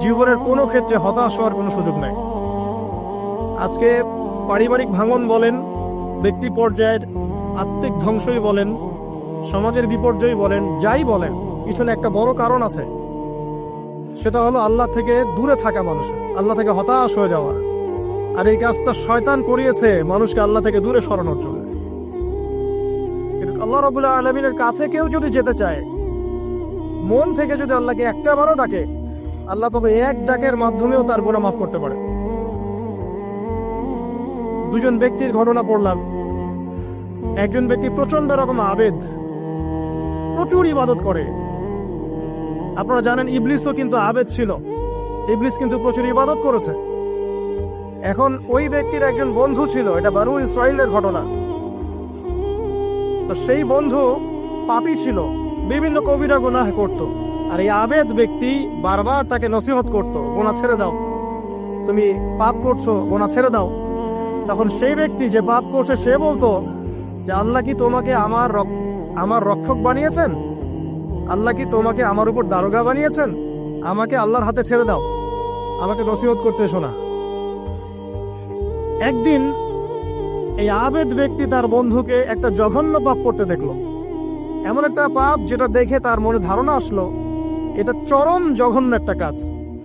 জীবনের কোনো ক্ষেত্রে হতাশ হওয়ার কোনো সুযোগ নাই। আজকে পারিবারিক ভাঙন বলেন, ব্যক্তি পর্যায়ের আত্মিক ধ্বংসই বলেন, সমাজের বিপর্যয় বলেন, যাই বলেন, পিছনে একটা বড় কারণ আছে। সেটা হলো আল্লাহ থেকে দূরে থাকা মানুষ, আল্লাহ থেকে হতাশ হয়ে যাওয়া। আর এই কাজটা শয়তান করিয়েছে মানুষকে আল্লাহ থেকে দূরে সরানোর জন্য। কিন্তু আল্লাহ রাব্বুল আলামিনের কাছে কেউ যদি যেতে চায়, মন থেকে যদি আল্লাহকে একটা বারও ডাকে, আল্লাহ তবে এক ডাকের মাধ্যমেও তার গুনাহ মাফ করতে পারে। দুজন ব্যক্তির ঘটনা পড়লাম। একজন ব্যক্তি প্রচন্ড রকম আবেদ, প্রচুর ইবাদত করে। আপনারা জানেন ইবলিসও কিন্তু আবেদ ছিল, ইবলিস কিন্তু প্রচুর ইবাদত করেছে। এখন ওই ব্যক্তির একজন বন্ধু ছিল, এটা বনু ইসরাইলের ঘটনা। তো সেই বন্ধু পাপী ছিল, বিভিন্ন কবিরা গুনাহ করত। আর এই আবেদ ব্যক্তি বারবার তাকে নসিহত করত, গুনাহ ছেড়ে দাও, তুমি পাপ করছো, গুনাহ ছেড়ে দাও। তখন সেই ব্যক্তি যে পাপ করছে সে বলতো যে আল্লাহ কি তোমাকে আমার রক্ষক বানিয়েছেন? আল্লাহ কি তোমাকে আমার উপর দারোগা বানিয়েছেন? আমাকে আল্লাহর হাতে ছেড়ে দাও, আমাকে নসিহত করতে শোনা। একদিন এই আবেদ ব্যক্তি তার বন্ধুকে একটা জঘন্য পাপ করতে দেখলো, এমন একটা পাপ যেটা দেখে তার মনে ধারণা আসলো এটা চরম জঘন্য একটা কাজ।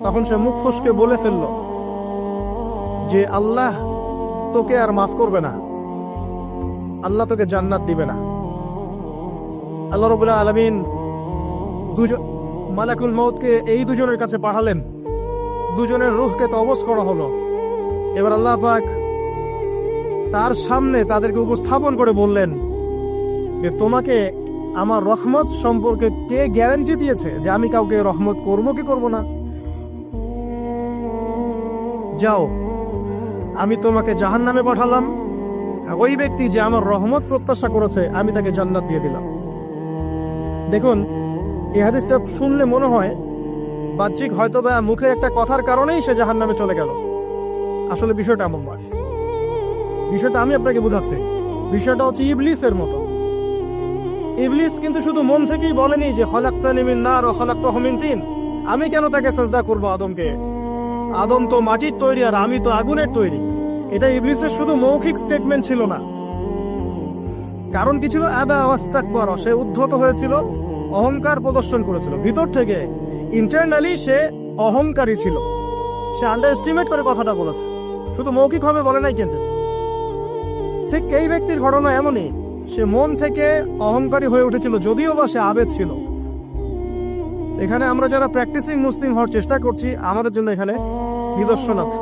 তখন সে মুখ ফসকে বলে ফেলল যে আল্লাহ তোকে আর মাফ করবে না, আল্লাহ তোকে জান্নাত দিবে না। আল্লাহ রাব্বুল আলামিন মালাকুল মউতকে এই দুজনের কাছে পাঠালেন, দুজনের রূহকে কবজ করা হলো। এবার আল্লাহ পাক তার সামনে তাদেরকে উপস্থাপন করে বললেন যে তোমাকে আমার রহমত সম্পর্কে কে গ্যারান্টি দিয়েছে যে আমি কাউকে রহমত করবো কি করব না? যাও, আমি তোমাকে জাহান্নামে পাঠালাম, ওই ব্যক্তি যে আমার রহমত প্রত্যাশা করেছে আমি তাকে জান্নাত দিয়ে দিলাম। দেখুন, এই হাদিসটা শুনলে মনে হয় বাহ্যিক হয়তো বা মুখের একটা কথার কারণেই সে জাহান্নামে চলে গেল। আসলে বিষয়টা এমন নয়। বিষয়টা আমি আপনাকে বোঝাচ্ছি। বিষয়টা হচ্ছে ইবলিসের মতো। ইবলিস কিন্তু শুধু মন থেকেই বলেনি যে খলাকতানি মিন নার ওয়া খলাকতাহু মিন তিন, আমি কেন তাকে সাজদা করব আদমকে? আদম তো মাটির তৈরি আর আমি তো আগুনের তৈরি। এটা ইবলিসের শুধু মৌখিক স্টেটমেন্ট ছিল না, কারণ কি ছিল? আবা ওয়াস্তাকবার, সে উদ্ধত হয়েছিল, অহংকার প্রদর্শন করেছিল। ভিতর থেকে ইন্টারনালি সে অহংকারী ছিল, সে আন্ডার এস্টিমেট করে কথাটা বলেছে, শুধু মৌখিকভাবে বলে নাই। কিন্তু ঠিক এই ব্যক্তির ঘটনা এমনই, সে মন থেকে অহংকারী হয়ে উঠেছিল, যদিও বা সে আবেদ ছিল। এখানে আমরা যারা প্র্যাকটিসিং মুসলিম হওয়ার চেষ্টা করছি, আমাদের জন্য এখানে নিদর্শন আছে।